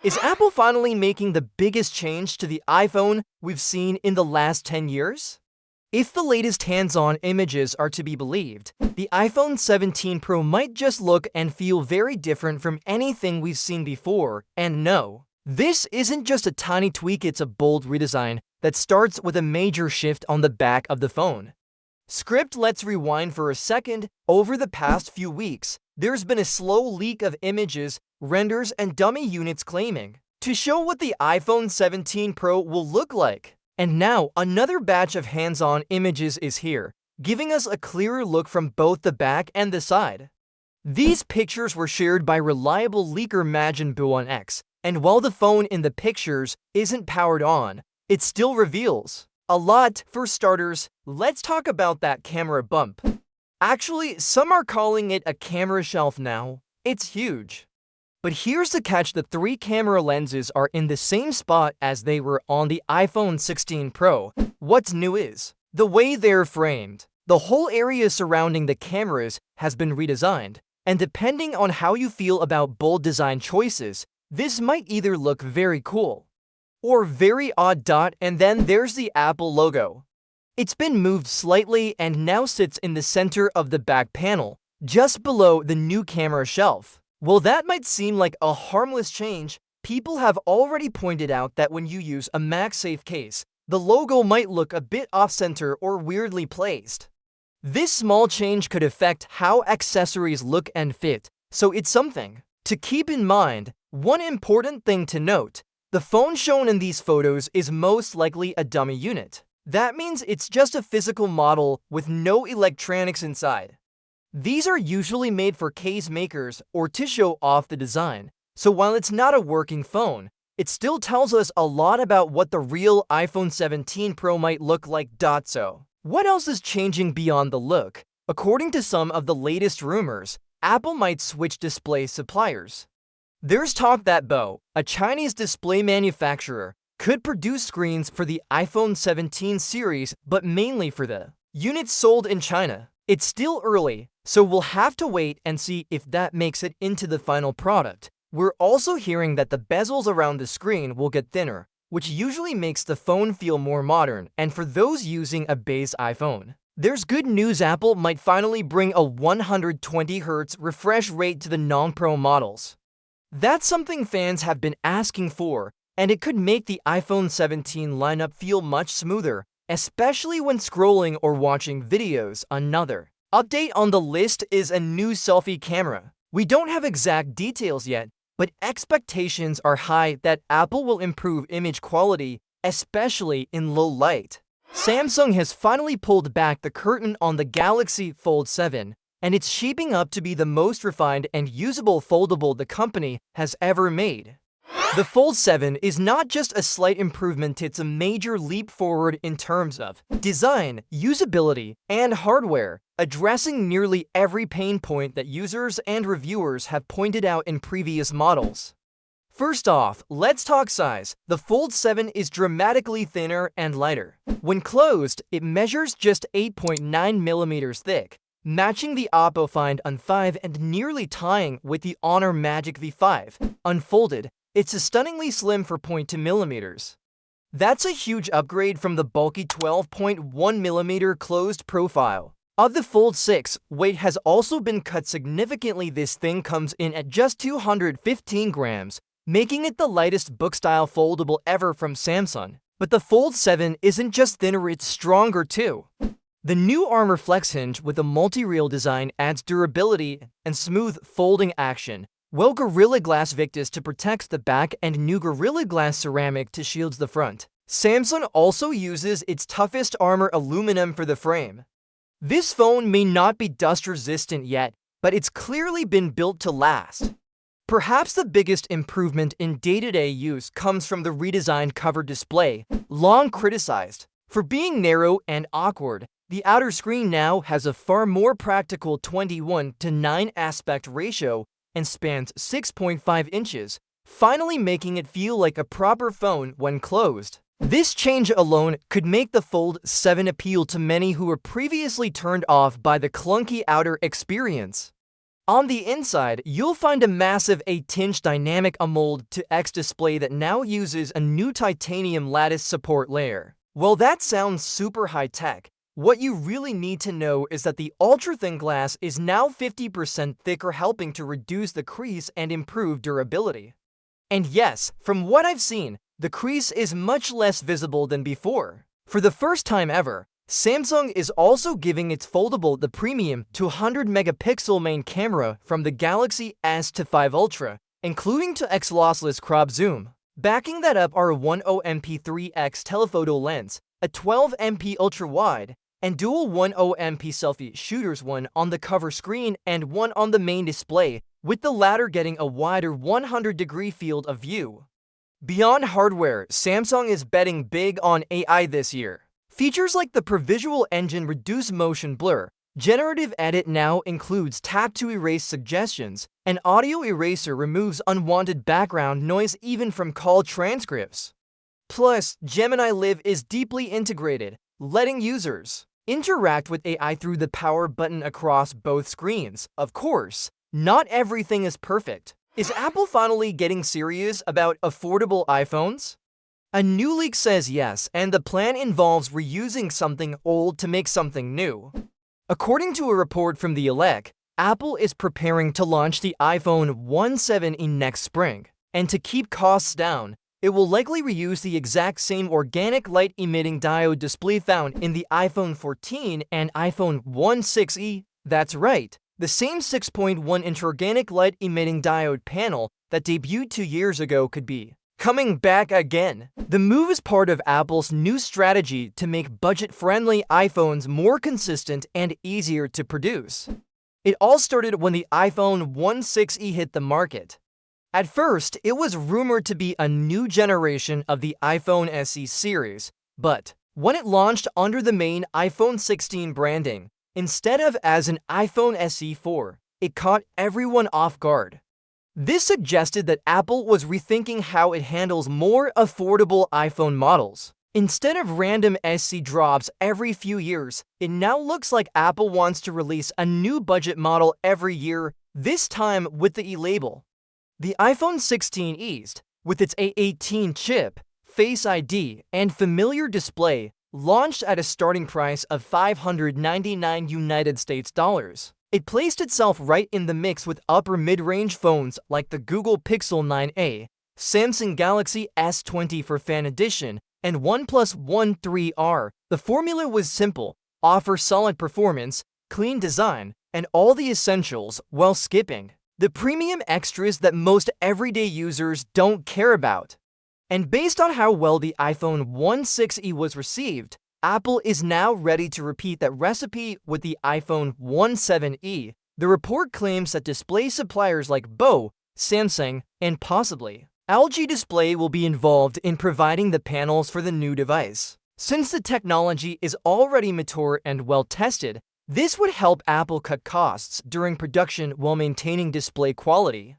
Is Apple finally making the biggest change to the iPhone we've seen in the last 10 years? If the latest hands-on images are to be believed, the iPhone 17 Pro might just look and feel very different from anything we've seen before, and no, this isn't just a tiny tweak, it's a bold redesign that starts with a major shift on the back of the phone. Let's rewind for a second. Over the past few weeks, there's been a slow leak of images, renders, and dummy units claiming to show what the iPhone 17 Pro will look like. And now, another batch of hands-on images is here, giving us a clearer look from both the back and the side. These pictures were shared by reliable leaker Majinbu on X, and while the phone in the pictures isn't powered on, it still reveals a lot. For starters, let's talk about that camera bump. Actually, some are calling it a camera shelf now. It's huge. But here's the catch: the three camera lenses are in the same spot as they were on the iPhone 16 Pro. What's new is the way they're framed. The whole area surrounding the cameras has been redesigned, and depending on how you feel about bold design choices, this might either look very cool or very odd. And then there's the Apple logo. It's been moved slightly and now sits in the center of the back panel, just below the new camera shelf. While that might seem like a harmless change, people have already pointed out that when you use a MagSafe case, the logo might look a bit off-center or weirdly placed. This small change could affect how accessories look and fit, so it's something to keep in mind. One important thing to note: the phone shown in these photos is most likely a dummy unit. That means it's just a physical model with no electronics inside. These are usually made for case makers or to show off the design, so while it's not a working phone, it still tells us a lot about what the real iPhone 17 Pro might look like. So, what else is changing beyond the look? According to some of the latest rumors, Apple might switch display suppliers. There's talk that Bo, a Chinese display manufacturer, could produce screens for the iPhone 17 series, but mainly for the units sold in China. It's still early, so we'll have to wait and see if that makes it into the final product. We're also hearing that the bezels around the screen will get thinner, which usually makes the phone feel more modern, and for those using a base iPhone. There's good news: Apple might finally bring a 120Hz refresh rate to the non-Pro models. That's something fans have been asking for, and it could make the iPhone 17 lineup feel much smoother, especially when scrolling or watching videos. Another update on the list is a new selfie camera. We don't have exact details yet, but expectations are high that Apple will improve image quality, especially in low light. Samsung has finally pulled back the curtain on the Galaxy Fold 7, and it's shaping up to be the most refined and usable foldable the company has ever made. The Fold 7 is not just a slight improvement, it's a major leap forward in terms of design, usability, and hardware, addressing nearly every pain point that users and reviewers have pointed out in previous models. First off, let's talk size. The Fold 7 is dramatically thinner and lighter. When closed, it measures just 8.9mm thick, matching the Oppo Find N5 and nearly tying with the Honor Magic V5. Unfolded, it's a stunningly slim 4.2mm. That's a huge upgrade from the bulky 12.1mm closed profile of the Fold 6. Weight has also been cut significantly. This thing comes in at just 215 grams, making it the lightest book-style foldable ever from Samsung. But the Fold 7 isn't just thinner, it's stronger too. The new Armor Flex hinge with a multi-rail design adds durability and smooth folding action, while Gorilla Glass Victus to protect the back and new Gorilla Glass ceramic to shield the front. Samsung also uses its toughest armor aluminum for the frame. This phone may not be dust-resistant yet, but it's clearly been built to last. Perhaps the biggest improvement in day-to-day use comes from the redesigned cover display. Long criticized for being narrow and awkward, the outer screen now has a far more practical 21:9 aspect ratio and spans 6.5 inches, finally making it feel like a proper phone when closed. This change alone could make the Fold 7 appeal to many who were previously turned off by the clunky outer experience. On the inside, you'll find a massive 8-inch dynamic AMOLED-to-X display that now uses a new titanium lattice support layer. Well, that sounds super high-tech. What you really need to know is that the ultra-thin glass is now 50% thicker, helping to reduce the crease and improve durability. And yes, from what I've seen, the crease is much less visible than before. For the first time ever, Samsung is also giving its foldable the premium 200-megapixel main camera from the Galaxy S5 Ultra, including 2x lossless crop zoom. Backing that up are a 10MP3x telephoto lens, a 12MP ultra-wide, and dual 10MP selfie shooters, one on the cover screen and one on the main display, with the latter getting a wider 100-degree field of view. Beyond hardware, Samsung is betting big on AI this year. Features like the Provisual Engine reduce motion blur, Generative Edit now includes tap-to-erase suggestions, and Audio Eraser removes unwanted background noise even from call transcripts. Plus, Gemini Live is deeply integrated, letting users interact with AI through the power button across both screens. Of course, not everything is perfect. Is Apple finally getting serious about affordable iPhones? A new leak says yes, and the plan involves reusing something old to make something new. According to a report from The Elec, Apple is preparing to launch the iPhone 17e next spring, and to keep costs down, it will likely reuse the exact same organic light-emitting diode display found in the iPhone 14 and iPhone 16e. That's right, the same 6.1-inch organic light-emitting diode panel that debuted 2 years ago could be coming back again. The move is part of Apple's new strategy to make budget-friendly iPhones more consistent and easier to produce. It all started when the iPhone 16e hit the market. At first, it was rumored to be a new generation of the iPhone SE series, but when it launched under the main iPhone 16 branding, instead of as an iPhone SE 4, it caught everyone off guard. This suggested that Apple was rethinking how it handles more affordable iPhone models. Instead of random SE drops every few years, it now looks like Apple wants to release a new budget model every year, this time with the E label. The iPhone 16 eased, with its A18 chip, Face ID, and familiar display, launched at a starting price of $599 United States dollars. It placed itself right in the mix with upper mid-range phones like the Google Pixel 9a, Samsung Galaxy S20 for Fan Edition, and OnePlus One 3R. The formula was simple: offer solid performance, clean design, and all the essentials while skipping the premium extras that most everyday users don't care about. And based on how well the iPhone 16e was received, Apple is now ready to repeat that recipe with the iPhone 17e. The report claims that display suppliers like BO, Samsung, and possibly LG Display will be involved in providing the panels for the new device. Since the technology is already mature and well-tested, this would help Apple cut costs during production while maintaining display quality.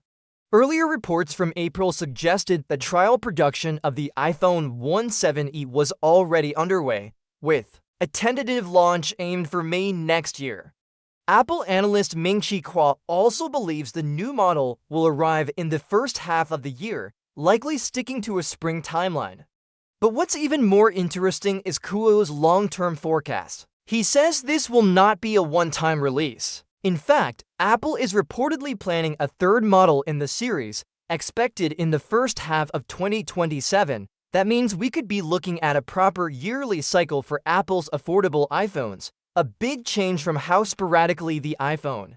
Earlier reports from April suggested that trial production of the iPhone 17e was already underway, with a tentative launch aimed for May next year. Apple analyst Ming-Chi Kuo also believes the new model will arrive in the first half of the year, likely sticking to a spring timeline. But what's even more interesting is Kuo's long-term forecast. He says this will not be a one-time release. In fact, Apple is reportedly planning a third model in the series, expected in the first half of 2027. That means we could be looking at a proper yearly cycle for Apple's affordable iPhones, a big change from how sporadically the iPhone